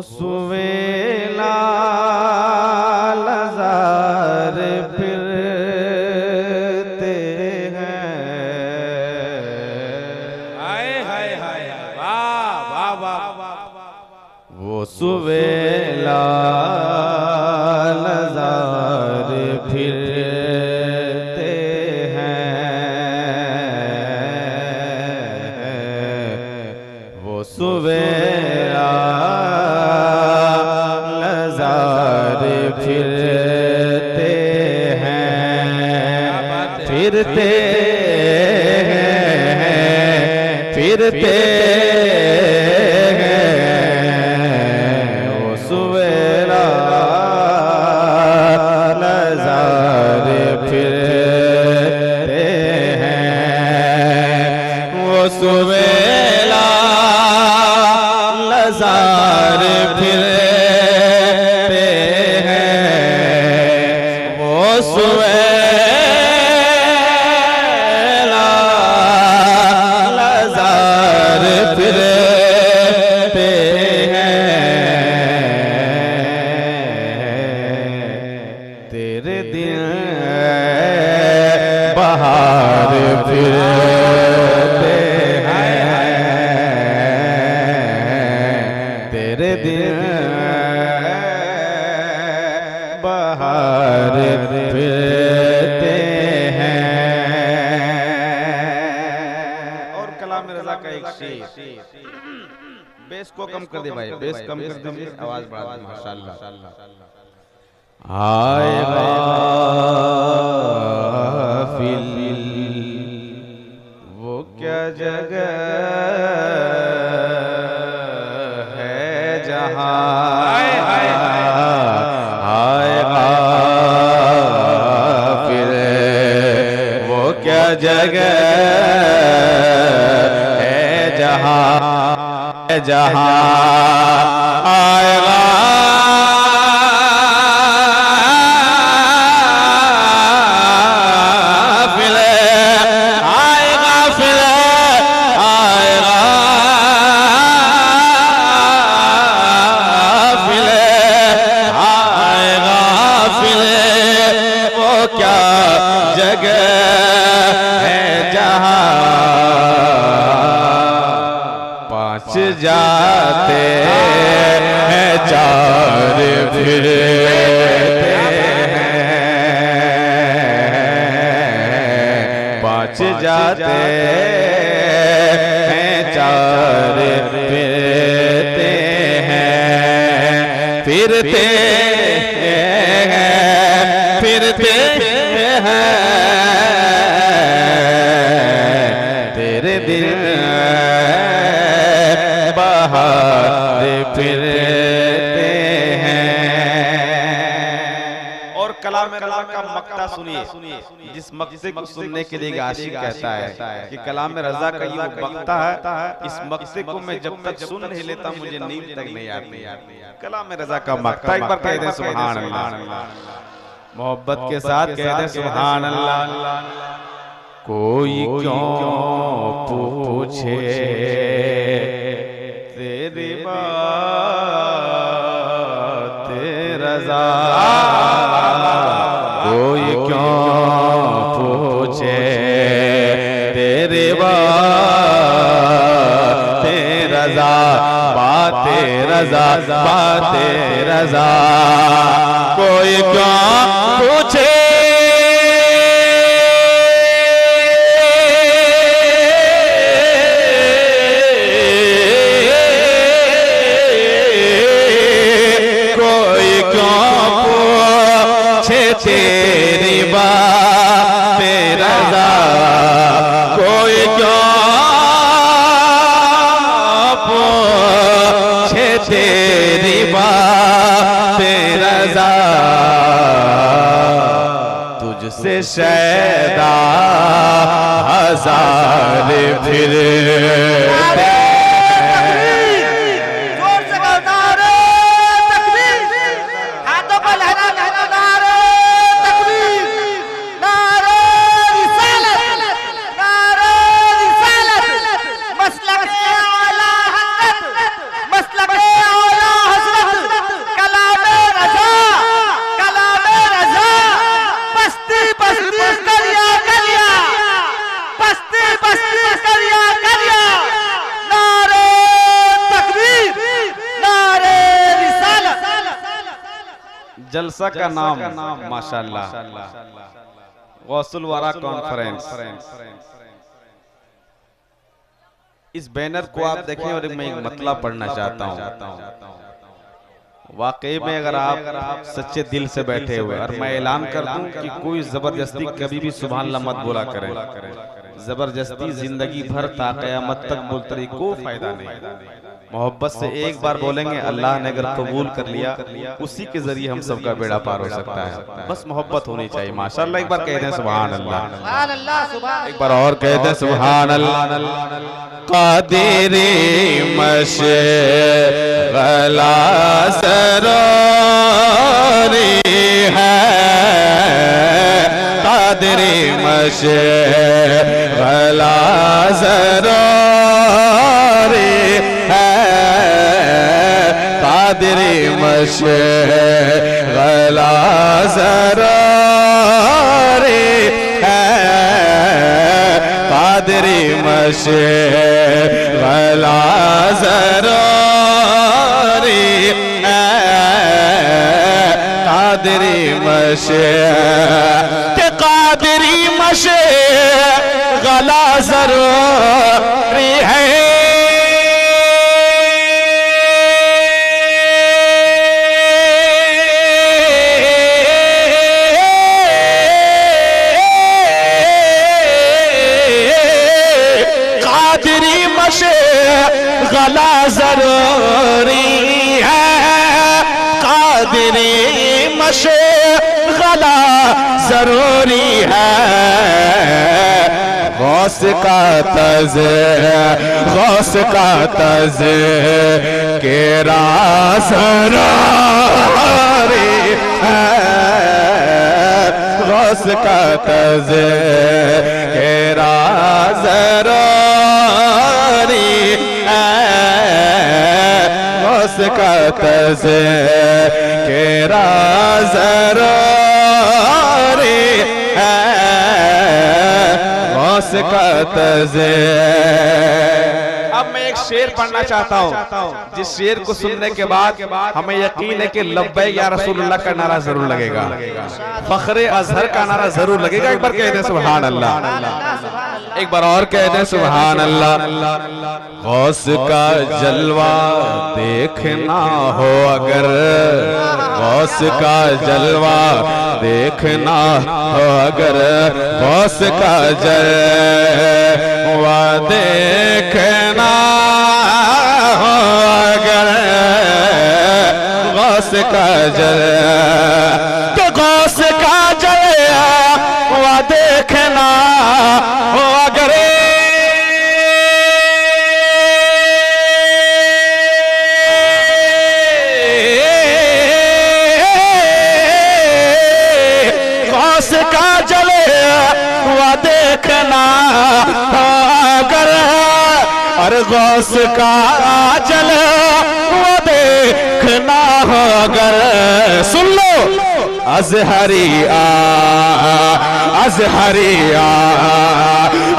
सुवेला Lazare फिरते हैं। हाय हाय हाय वाह वाह वाह वाह। वो सुवेला लजार फिरते हैं। वो सुवेला लजार फिरते हैं। फिरते हैं फिरते सुवेला लजार फिरते हैं। वो सुवेला लजार फिरते हैं। तेरे दिन बहार फिरते तेरे दिन बहार फिरते हैं। और कलाम रज़ा का एक शेर, बेस को कम कर दे भाई, बेस कम कर दे, आवाज बढ़ा दे माशाअल्लाह। आए गाफिल वो क्या जगह जगह है जहां जहां आएगा जाते हैं चार फिरते हैं। पांच जाते हैं चार फिरते हैं। फिरते हैं फिरते हैं तेरे दिल फिरते हैं। और कलाम रज़ा का मक्ता सुनिए, जिस मक्ते को सुनने के लिए आशिक कहता है कि कलाम रज़ा का ये मक्ता है, इस मक्ते को मैं जब तक सुन नहीं लेता मुझे नींद तक नहीं आती। कलाम रज़ा का मक्ता एक बार कह दे सुभान अल्लाह, मोहब्बत के साथ कह दे सुभान अल्लाह। कोई क्यों पूछे तेरी बात रज़ा, कोई क्यों पूछे तेरी बात रज़ा, बात रज़ा बात रज़ा, कोई क्यों पूछे तेरी बात रज़ा, कोई क्यों पूछे तेरी बात रज़ा। तुझसे शैदा हजार फिरते मसलक आला हज़रत, मसलक आला हज़रत जलसा का नाम माशाल्लाह गौसुल वरा कॉन्फ्रेंस। इस बैनर को आप देखें और मैं एक मतलब पढ़ना चाहता हूँ। वाकई में अगर आप सच्चे दिल से बैठे हुए, और मैं ऐलान कर दूं कि कोई जबरदस्ती कभी भी सुभान अल्लाह मत बोला करें। जबरदस्ती जिंदगी भर ता क़यामत तक बोलते रही, कोई फायदा नहीं। मोहब्बत से एक बार बोलेंगे, अल्लाह ने अगर कबूल कर लिया, उसी के जरिए हम सबका बेड़ा पार हो सकता है। बस मोहब्बत होनी चाहिए माशाअल्लाह। एक बार कह दें सुभान अल्लाह, एक बार और कह दें सुभान अल्लाह। कादिरी मशगला सरोरी है, कादिरी मशगला सरोरी है, कादिरी मशगला सरोरी है, कादिरी मशगला ज़रूरी है, कादिरी मशगला ज़रूरी है। मशगला ज़रूरी है, कादिरी मशगला ज़रूरी है। गौस का तज़ के राज़ ज़रूरी है, गौस का तज़ के राज़ ज़रूरी है, गौस का तज़ के राज़ ज़रूरी है, गौस का तज़। अब मैं एक शेर पढ़ना चाहता हूँ, जिस शेर को सुनने के बाद हमें यकीन है कि लब्बैक या रसूलुल्लाह का नारा जरूर लगेगा, फख्रे अजहर का नारा जरूर लगेगा। एक बार कह दें सुभान अल्लाह, एक बार और कह दें सुभान अल्लाह। गौस का जलवा देखना हो अगर, गौस का जलवा देखना हो अगर, गौस का जलवा देखना हो अगर, गौस का जलवा, तो गौस का जलवा देखना हो अगर, का जलवा देखना अगर, और गौस का जलवा देखना अगर, सुन लो। अज़हरिया अज़हरिया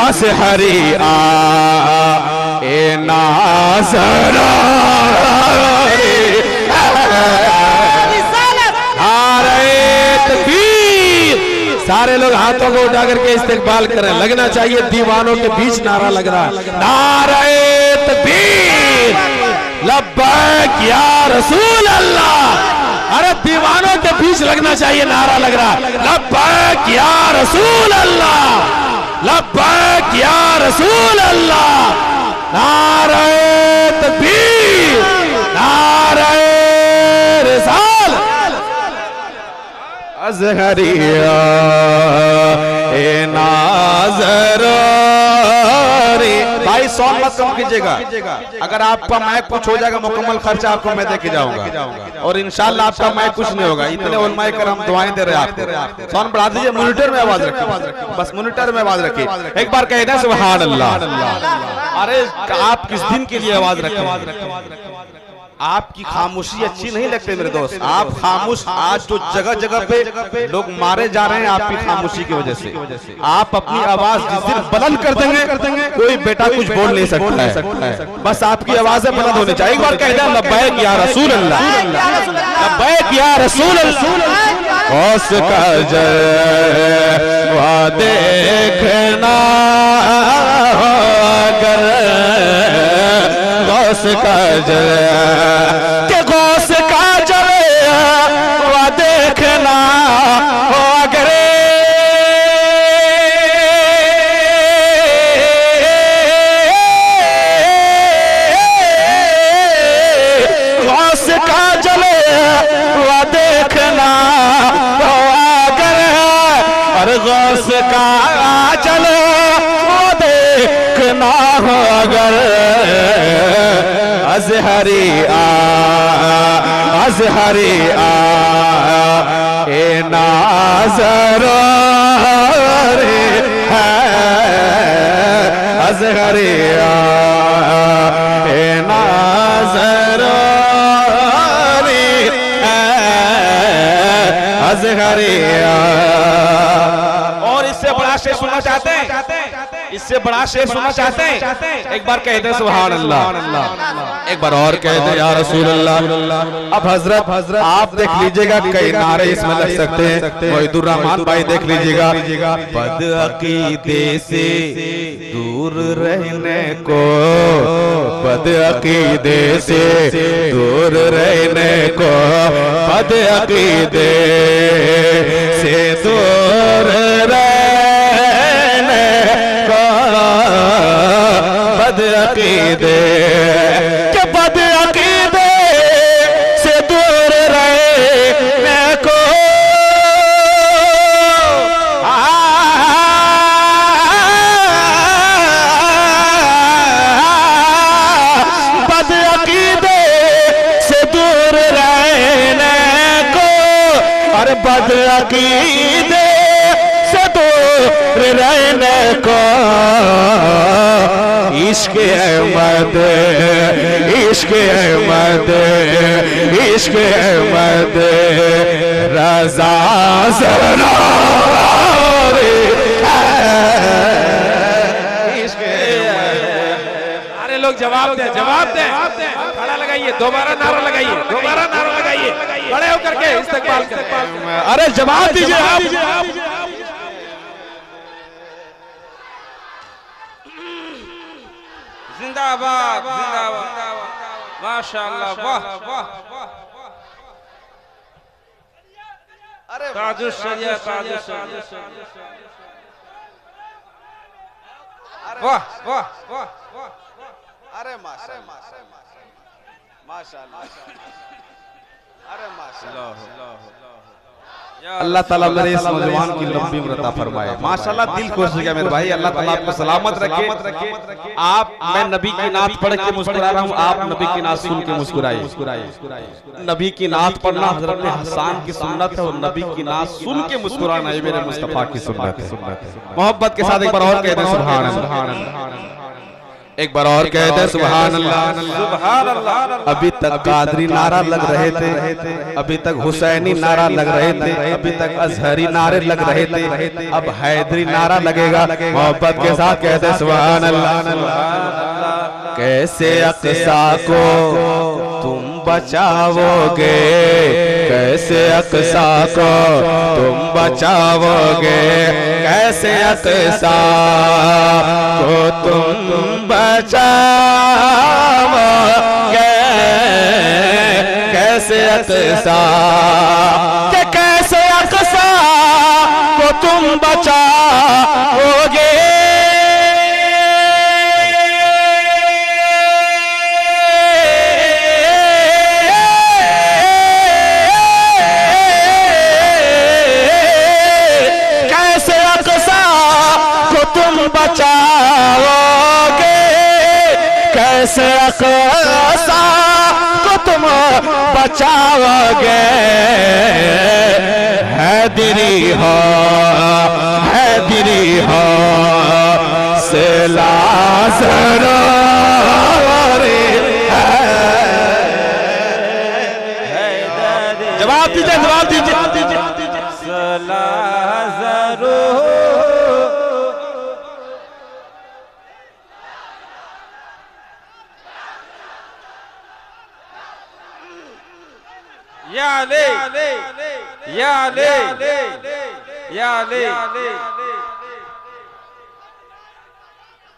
अज़हरिया ए नाज़रा सारे लोग हाथों को उठा करके इस्तेकबाल करें। लगना चाहिए दीवानों के बीच नारा लग रहा है, नारे तकबीर लब्बैक या रसूल अल्लाह। अरे दीवानों के बीच लगना चाहिए नारा लग रहा है, लब्बैक या रसूल अल्लाह, लब्बैक या रसूल अल्लाह। नारे तकबीर, नारे रिसाल। अज़हरिया ए नाज़री। भाई साउंड मत कम कीजिएगा, अगर आपका माइक कुछ हो जाएगा मुकम्मल खर्चा आपको मैं दे के जाऊंगा, और इंशाल्लाह आपका माइक कुछ नहीं होगा। इतने उलमाए करम दुआएं दे रहे हैं आपको। साउंड बढ़ा दीजिए, मॉनिटर में आवाज रखिए, बस मॉनिटर में आवाज रखिए। एक बार कह दें सुभान अल्लाह। अरे आप किस दिन के लिए आवाज रखें? आपकी खामोशी अच्छी नहीं लगती मेरे दोस्त। आप खामोश, आज जो जगह जगह पे लोग मारे जा रहे हैं आपकी खामोशी की वजह से। आप अपनी आवाज जिस दिन बुलंद कर देंगे कोई बेटा कुछ बोल नहीं सकता है। बस आपकी आवाजें बुलंद होनी चाहिए। एक बार कह दे लब्बैक या रसूल अल्लाह, लब्बैक या रसूल अल्लाह। गौस का जलवा देखना अगर गौस का जलवा, गौस का जलवा देखना अगर गौस का जलवा देखना अगर, और गौस का जलवा देखना अगर अजहरी अजहरी ए नाज़र रे है, अजहरी ए नाज़र रे है, अजहरी। और इससे बड़ा शेर सुनना चाहते हैं? इससे बड़ा शेर सुनना चाहते हैं? एक बार कहते हैं सुभान अल्लाह, एक बार और कहते हैं या रसूल अल्लाह। अब हजरत आप देख लीजिएगा कई नारे इसमें लग सकते हैं। मोहिदुर रहमान भाई देख लीजिएगा, बदअकीदे से दूर रहने को, बदअकीदे से दूर रहने को, बदअकीदे से दूर रहने को, बदअकीदे के बदअकीदे से दूर रहने को, बदअकीदे से दूर रहने को, और बदअकीदे से दूर रहने को, इश्क़ अहमद, इश्क़ अहमद, इश्क़ अहमद रज़ा ज़रार अरे लोग जवाब दे, जवाब दे, खड़ा लगाइए, दोबारा नारा लगाइए, दोबारा नारा लगाइए, खड़े होकर के इस्तकबाल करें। अरे जवाब दीजिए आप। जिंदाबाद, जिंदाबाद, माशाअल्लाह, वाह वाह, ताजुश शरिया, ताजुश शरिया, वाह वाह वाह, अरे माशाअल्लाह, माशाअल्लाह, अरे माशाअल्लाह। अल्लाह ताला मेरे इस नौजवान की लंबी उम्र अता फरमाए। माशाअल्लाह, दिल खुश हो गया मेरे भाई। अल्लाह ताला आपको सलामत रखे। आप, मैं नबी की नात पढ़ के मुस्कुरा रहा हूँ, आप नबी की नात सुन के मुस्कुराइए। नबी की नात पढ़ना हजरत हसन की सुन्नत है, और नबी की नात सुन के मुस्कुराना ये मेरे मुस्तफा की सुन्नत है। मोहब्बत के साथ एक बार और कह दें सुभान अल्लाह, एक बार और कहते हैं सुभान अल्लाह, सुभान अल्लाह। अभी तक कादरी नारा लग रहे थे, अभी तक हुसैनी नारा लग रहे थे, अभी तक अजहरी नारे लग रहे थे, अब हैदरी नारा लगेगा। मोहब्बत के साथ कहते हैं सुभान अल्लाह। कैसे अक़सा को तुम बचाओगे, कैसे अक़सा को तुम बचाओगे, कैसे अक़सा को तुम बचाओगे, कैसे अक़सा, कैसे अक़सा को तुम बचाओगे, कैसे अक़सा को तुम बचाओगे, कैसे अक़सा को तुम बचाओगे। हैदरी हो, हैदरी हो से लाज़र जवाब दीजिए, जवाब दीजिए। सलाह जरूर या ले या ले या ले।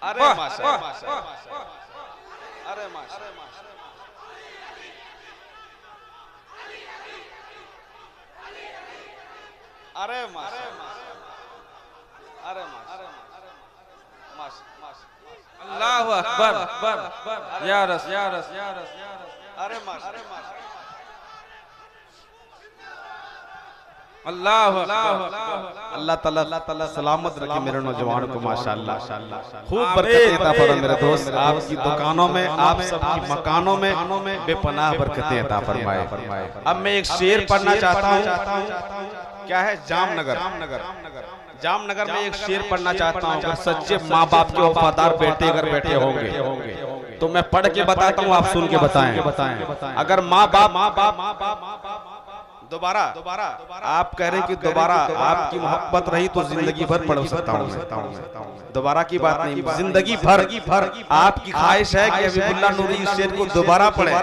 अरे माशाअल्लाह, अरे माशाअल्लाह, अरे अरे अल्लाहु अकबर या रस या रस या रस या रस। अरे अल्लाह अल्लाह ताला सलामत रखे मेरे नौजवान को माशाअल्लाह। खूब बरकतें अता फरमाए मेरे दोस्त, आपकी दुकानों में, आप सबकी मकानों में बेपनाह बरकतें अता फरमाए। अब मैं एक शेर पढ़ना चाहता हूँ, क्या है, जामनगर में एक शेर पढ़ना चाहता हूँ। अगर सच्चे माँ बाप के वफादार बेटे अगर बैठे होंगे तो मैं पढ़ के बताता हूँ, आप सुन के बताएं। अगर माँ बाप दोबारा आप कह रहे हैं कि दोबारा आपकी मोहब्बत रही तो जिंदगी भर पढ़ सकता हूँ मैं, दोबारा की बात नहीं, जिंदगी भर आपकी ख्वाहिश है कि हबीबुल्लाह नूरी इस शेर को दोबारा पढ़े,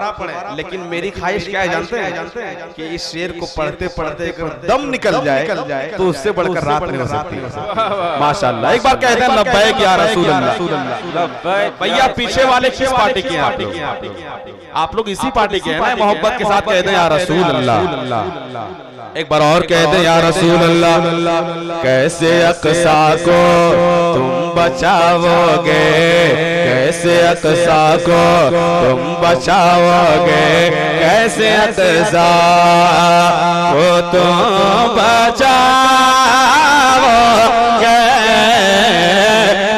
लेकिन मेरी ख्वाहिश क्या है जानते हैं कि इस शेर को पढ़ते पढ़ते अगर दम निकल जाए तो उससे बढ़कर रात नहीं हो सकती। माशाअल्लाह, एक बार कहते हैं लब्बैक या रसूल अल्लाह। भैया पीछे वाले किस पार्टी के हैं आप लोग? इसी पार्टी के हैं ना? मोहब्बत के साथ कहते हैं या रसूल अल्लाह। एक बार और कह दे या रसूल अल्लाह। कैसे अक़सा को तुम बचाओगे, कैसे अक़सा को तुम बचाओगे, कैसे अक़सा को तुम बचाओगे,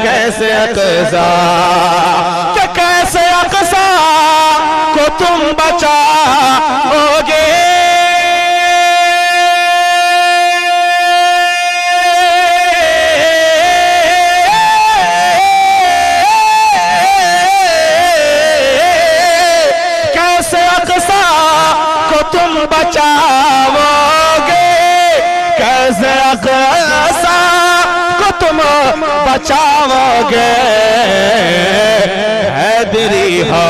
कैसे अक़सा, कैसे अक़सा को तुम बचाओगे, बचाओगे, कैसे अक़सा को तुम बचाओगे। हैदरी हो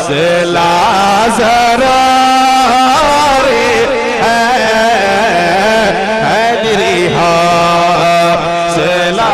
सिला ज़रूरी है, हैदरी हो सिला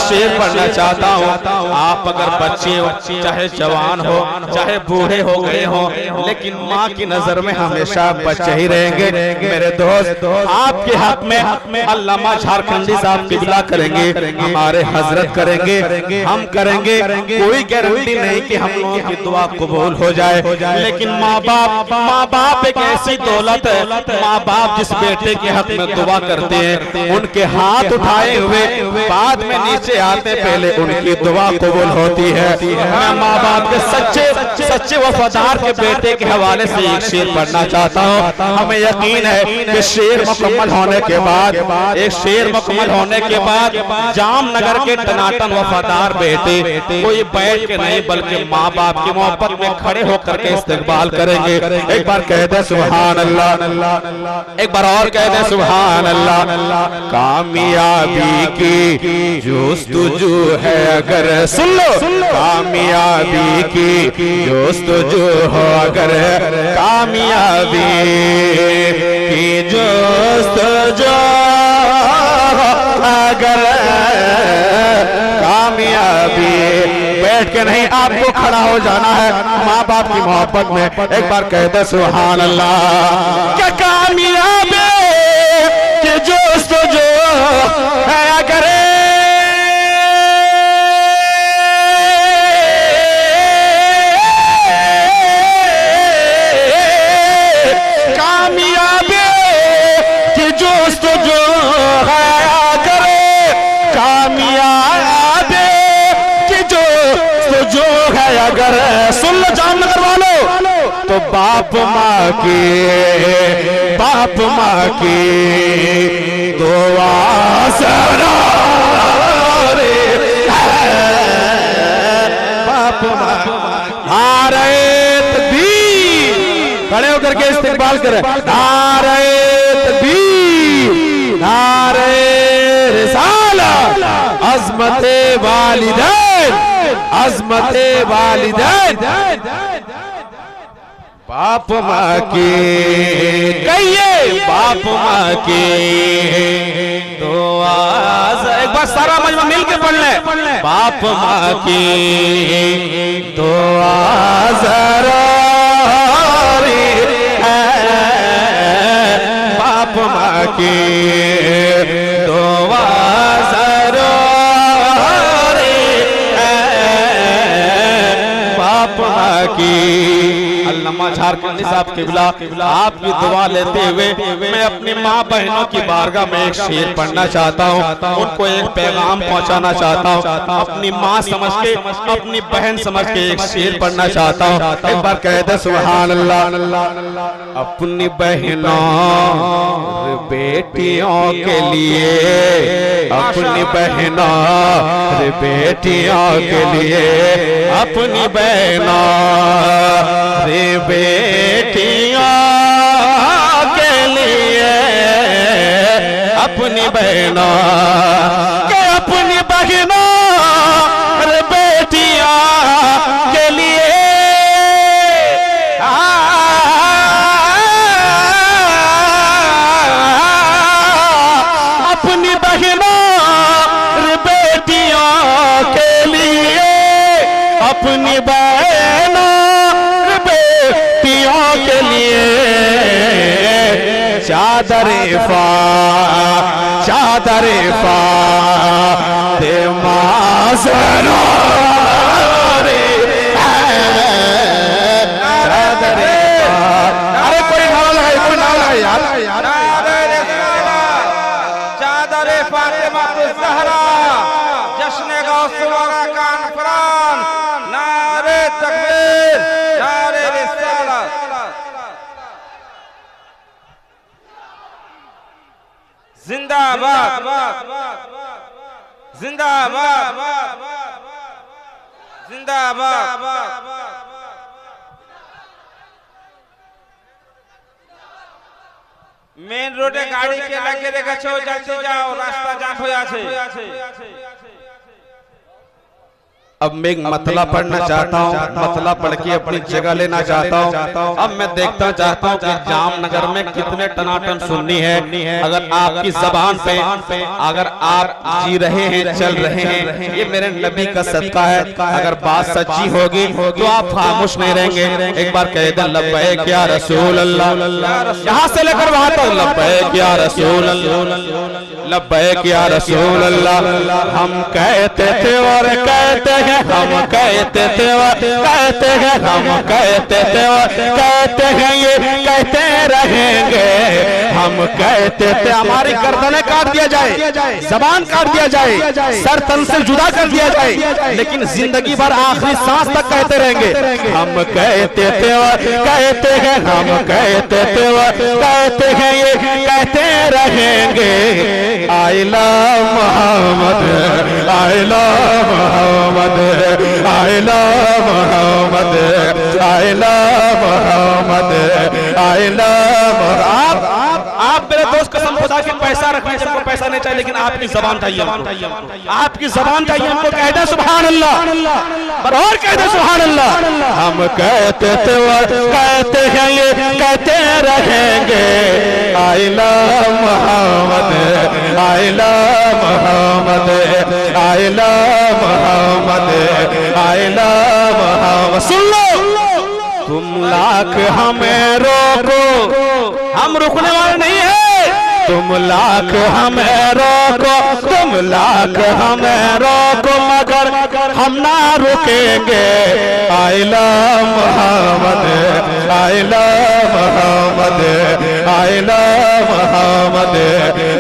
शेर पढ़ना चाहता हूँ। आप अगर बच्चे हो, चाहे जवान हो, चाहे बूढ़े हो गए हो, लेकिन माँ की नजर में हमेशा बच्चे ही रहेंगे। मेरे दोस्त, आपके हक में अल्लामा झारखंडी साहब किबला करेंगे, हमारे हजरत करेंगे, हम करेंगे। कोई गारंटी नहीं कि हम लोगों की दुआ कबूल हो जाए, लेकिन माँ बाप एक ऐसी दौलत है, माँ बाप जिस बेटे के हक में दुआ करते हैं, उनके हाथ उठाए हुए बाद में नीचे आते पहले उनकी दुआ कबूल होती है। मैं माँ बाप के सच्चे वफादार के बेटे के हवाले से एक शेर पढ़ना चाहता हूँ। हमें यकीन है कि शेर मुकम्मल होने के बाद, एक शेर मुकम्मल होने के बाद जामनगर के टनाटन वफादार बेटे कोई बैठ के नहीं बल्कि माँ बाप की मोहब्बत में खड़े होकर के इस्तकबाल करेंगे। एक बार कह दे सुभान अल्लाह, एक बार और कह दे सुभान अल्लाह। कामयाबी की जोस्तजू है अगर, सुन लो, कामयाबी की जोस्तजू हो अगर, कामयाबी की जोस्तजू अगर, कामयाबी। बैठ के नहीं, आपको खड़ा हो जाना है माँ बाप की मोहब्बत में। एक बार कहते सुभान अल्लाह। क्या कामयाबी की जोस्तजू है अगर, अगर सुन लो जामनगर वालों, तो बाप माँ की दुआ इस्तकबाल करें। नारे तकबीर, नारे रिसालत, अज़मते वालिदैन, अज़मते वालिदैन। बाप माँ की कहिए, बाप माँ की दुआ। एक बार सारा मजमा मिल के पढ़ ले। बाप माँ की दुआ ज़रूरी है, बाप माँ की दुआ ज़रूरी है, बाप माँ की। अल्लामा झारखंडी साहब किबला आपकी दुआ लेते हुए मैं अपनी माँ बहनों की बारगाह में एक शेर पढ़ना चाहता हूँ, उनको एक पैगाम पहुँचाना चाहता हूँ। अपनी माँ समझ के, अपनी बहन समझ के एक शेर पढ़ना चाहता हूँ। एक बार कह दे सुभान अल्लाह। अपनी बहनों बेटियों के लिए, अपनी बहनों बेटियों के लिए, अपनी बहनों बेटियों के लिए, अपनी बहनों के, अपनी बहनों बेटियों के लिए, अपनी बहनों बेटियों के लिए, अपनी बहनों के लिए चादरे फा, चादरे फा दे माज़नो रे, चादरे फा। अरे कोई नाम लगाए, कोई नाम लगाए यार। चादरे फातिमा ज़हरा, जश्न गौसुरा कानफरान, नारे तकबीर, नारे रिसालत। जिंदाबाद, जिंदाबाद, जिंदाबाद। मेन रोडे गाड़ी के लगे রেখেছো, जल्दी जाओ, रास्ता जाम हो जाছে। अब मैं एक मतला पढ़ना चाहता हूँ, मतला पढ़ के अपनी जगह लेना चाहता हूँ। अब मैं देखता चाहता हूँ कि जामनगर में कितने टनाटन सुन्नी है। अगर आपकी जबान पे अगर आप जी रहे हैं, चल रहे हैं, ये मेरे नबी का सदका है। अगर बात सच्ची होगी तो आप खामोश नहीं रहेंगे। एक बार कह दे लब्बैक या रसूल अल्लाह, यहाँ से लेकर वहां तक लब्बैक या रसूल अल्लाह, लब्बैक या रसूल अल्लाह। हम कहते थे और कहते हैं, हम कहते थे और कहते हैं, हम कहते थे और कहते हैं, ये कहते रहेंगे। हम कहते थे हमारी गर्दनें काट दिया जाए, जबान काट दिया जाए, सर तन से जुदा कर दिया जाए, लेकिन जिंदगी भर आखिरी सांस तक कहते रहेंगे। हम कहते थे और कहते हैं, हम कहते थे और कहते हैं, ये कहते रहेंगे। I love Muhammad, I love Muhammad, I love Muhammad, I love Muhammad, I love Muhammad। आप मेरे दोस्त कसम खुदा की पैसा रखने से हमको पैसा नहीं चाहिए, लेकिन आपकी जबान चाहिए हमको, आपकी जबान चाहिए हमको। कह दे सुभान अल्लाह, और कह दे सुभान अल्लाह। हम कहते थे और कहते हैं, ये कहते रहेंगे। I love Muhammad, I love Muhammad, I love Muhammad, I love Muhammad। सुन लो, तुम लाख हमें रोको, हम रुकने वाले नहीं है। तुम लाख हमें रोको, तुम लाख हमें रोको, मगर हम ना रुकेंगे। I love Muhammad, I love Muhammad, I love Muhammad,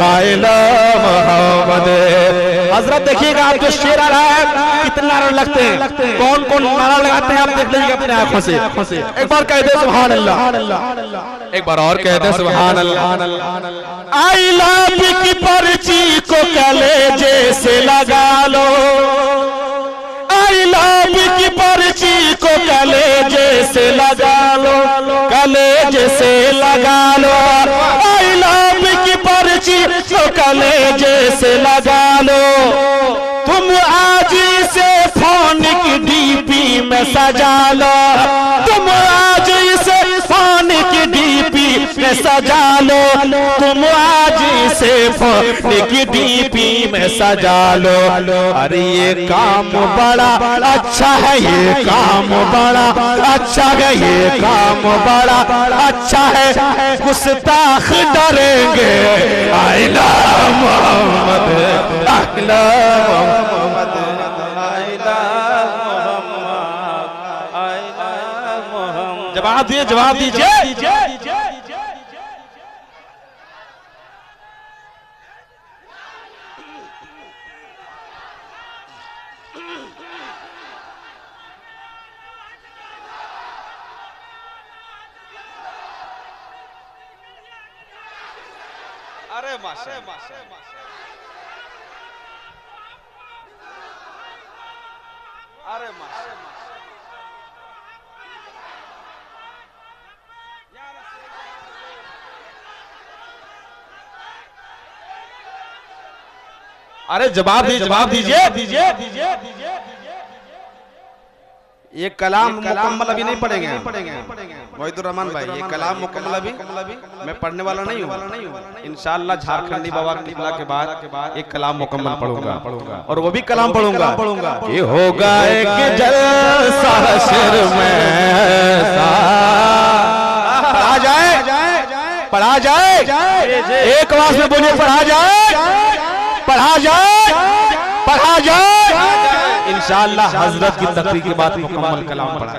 I love Muhammad। हजरत देखिएगा, आप जो शेर आ रहा है कितने नारे लगते हैं, कौन कौन नारा लगाते हैं आप देख लीजिए अपने आंखों से। एक बार कह दे सुभान अल्लाह, एक बार और कह दे सुभान अल्लाह। आई लव की पर्ची को कलेजे से लगा लो, आई लव की पर्ची को कलेजे से लगा लो, कलेजे से लगा लो, आई लव की पर्ची तो कलेजे से लगा लो। तुम आज इसे फोन की डीपी में सजा लो, तुम आज इसे फोन की डीपी में सजा लो, तुम आज इसे फोन की डीपी में सजा लो। अरे ये काम बड़ा अच्छा है, ये काम बड़ा अच्छा है, ये काम बड़ा अच्छा है। गुस्ताख डरेंगे, I love Muhammad, I love Muhammad, I love Muhammad, I love Muhammad. जवाब दिए, जवाब दीजिए। अरे माशाअल्लाह, अरे माशाअल्लाह। अरे जवाब दीजिए, जवाब दीजिए। ये कलाम मुकम्मल अभी नहीं पढ़ेंगे वहीदुर रहमान भाई, ये कलाम मुकम्मल अभी मैं पढ़ने वाला नहीं हूँ। इंशाअल्लाह झारखंडी बाबा की निकला के बाद एक कलाम मुकम्मल पढ़ूंगा और वो भी कलाम पढ़ूंगा। ये होगा एक जलसा हश्र में, पढ़ा जाए, पढ़ा जाए, एक आवाज में बोलिए, पढ़ा जाए, पढ़ा जाए, पढ़ा जाए। इंशाअल्लाह हजरत की तकरीर के बाद मुकम्मल कलाम पढ़ा।